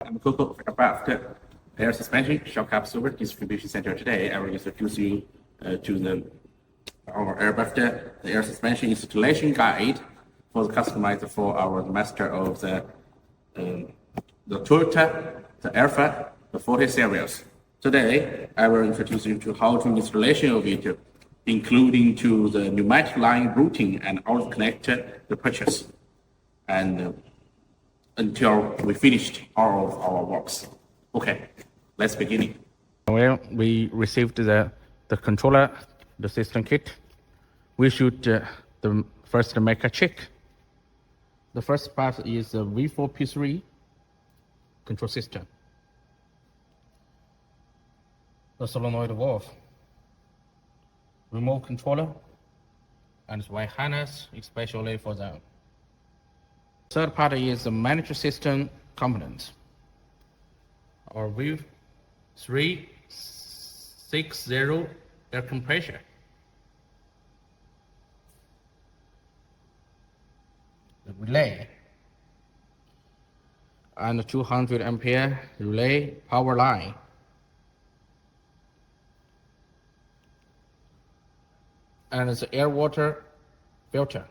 I'm Coco AIRBFT air suspension shock absorber distribution center. Today, I will introduce you to our AIRBFT the air suspension installation guide for the customized for our master of the Toyota, the Alphard, the 40 series. Today, I will introduce you to how to installation of it, including to the pneumatic line routing and auto connector the purchase, and until we finished all of our works. Okay, let's begin. Well, we received the controller, the system kit. We should the first make a check. The first part is the V4P3 control system. The solenoid valve, remote controller, and wire harness, especially for them. Third part is the management system components. Our V360 air compressor. The relay. And the 200 ampere relay power line. And the air water filter.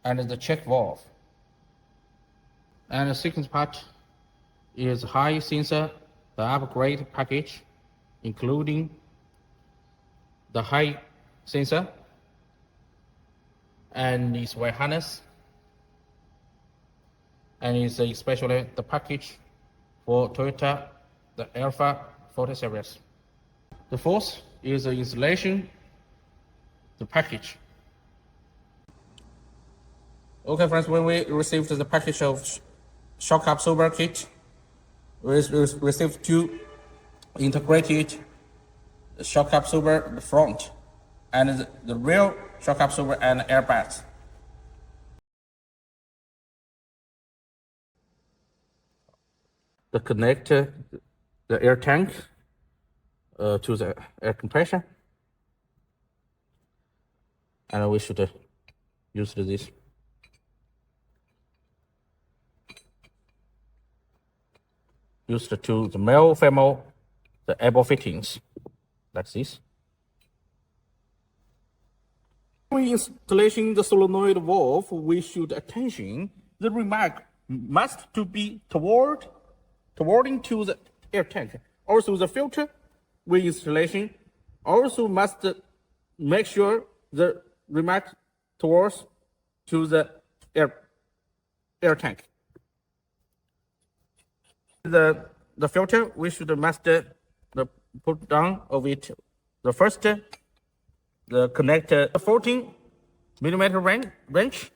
And the check valve. And the second part is high sensor, the upgrade package, including the high sensor and its wire harness, and is especially the package for Toyota, the Alphard 40 series. The fourth is the installation, the package. Okay, friends, when we received the package of shock absorber kit, we received two integrated shock absorber, the front, and the rear shock absorber and airbags. The connector, the air tank to the air compressor, and we should use this. Used to the male, female, the elbow fittings, like this. When installation the solenoid valve, we should attention the remark must to be towarding to the air tank. Also the filter with installation also must make sure the remark towards to the air tank. The filter we should master the put down of it. The first the connector 14 millimeter wrench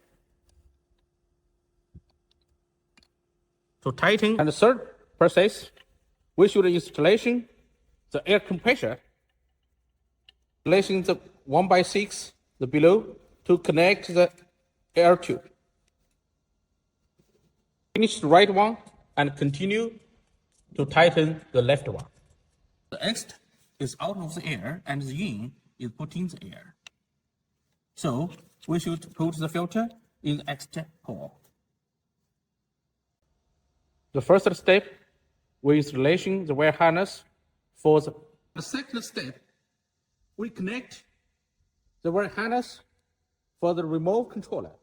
to tighten. And the third process we should installation the air compressor, placing the 1/6 the below to connect the air tube. Finish the right one and continue to tighten the left one. The exit is out of the air and the in is put in the air. So we should put the filter in the exit hole. The first step we installation the wire harness for the second step we connect the wire harness for the remote controller.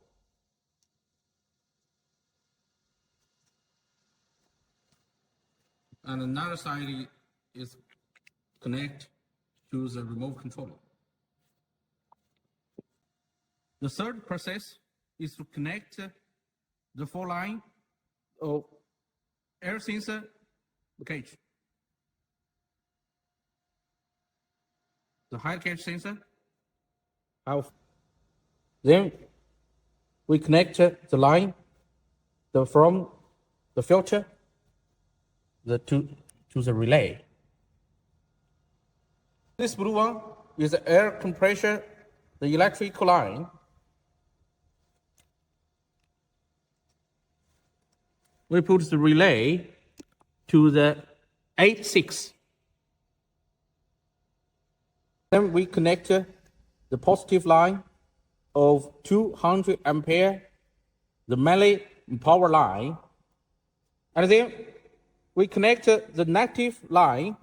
And another side is connect to the remote controller. The third process is to connect the four line of air sensor cage. The high gauge sensor. Then we connect the line from the filter to the relay. This blue one is the air compressor, the electrical line. We put the relay to the 8/6. Then we connect the positive line of 200 ampere, the melee power line, and then we connect the negative line,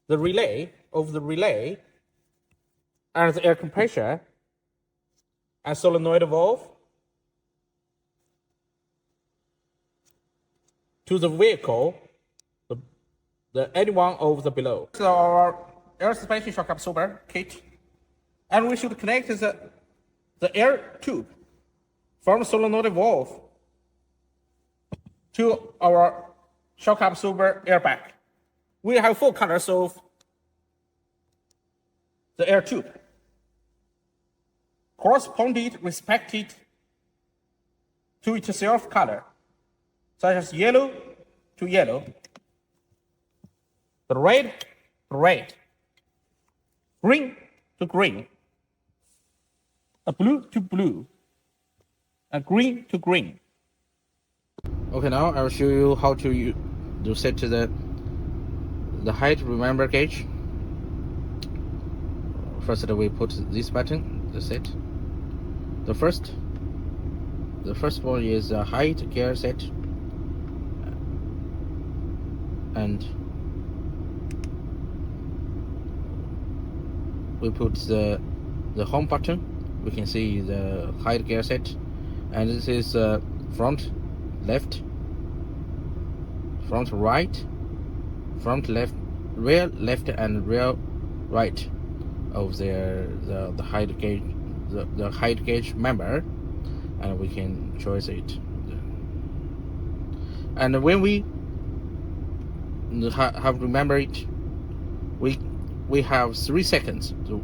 the relay of the relay, and the air compressor and solenoid valve to the vehicle, any one of the below. So our air suspension shock absorber kit, and we should connect the air tube from the solenoid valve to our shock absorber airbag. We have 4 colors of the air tube, corresponded respected to its self color, such as yellow to yellow, the red to red, green to green, a blue to blue, and green to green. Okay, now I will show you how to set the height remember gauge. First, we put this button, the set. The first one is a height gear set, and we put the home button. We can see the height gear set, and this is front left, front right, front left, rear left, and rear right of the height gauge, the height gauge member, and we can choose it. And when we have remembered it, we have 3 seconds to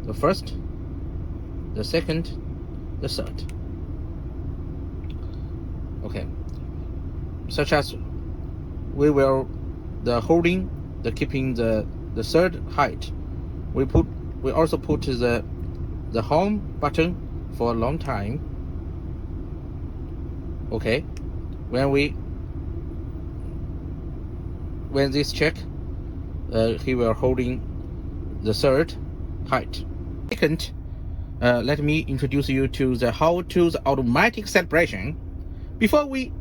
the first, the second, the third. Okay, such as we will keeping the third height. We also put the home button for a long time. Okay, when this check, he will holding the third height. Second, let me introduce you to the automatic calibration. Before we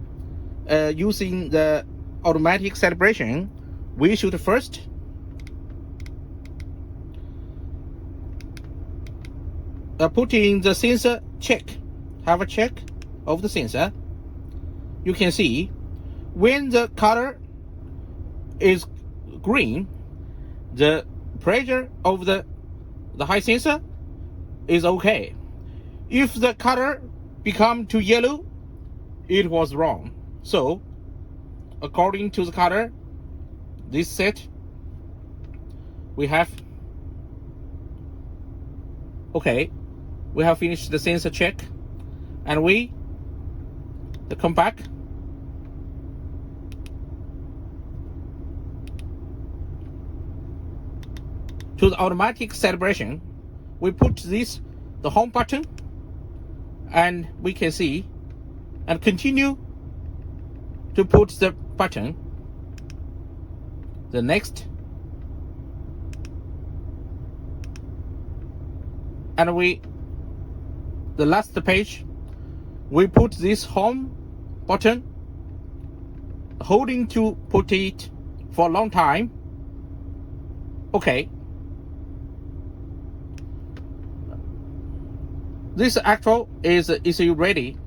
using the automatic calibration, we should first put in the sensor check. Have a check of the sensor. You can see when the color is green, the pressure of the high sensor is okay. If the color become to yellow, it was wrong. So according to the color, this set, we have finished the sensor check, and we come back to the automatic calibration. We put the home button, and we can see and continue to put the button. The next, and the last page, we put this home button, holding to put it for a long time. Okay, this actual is ready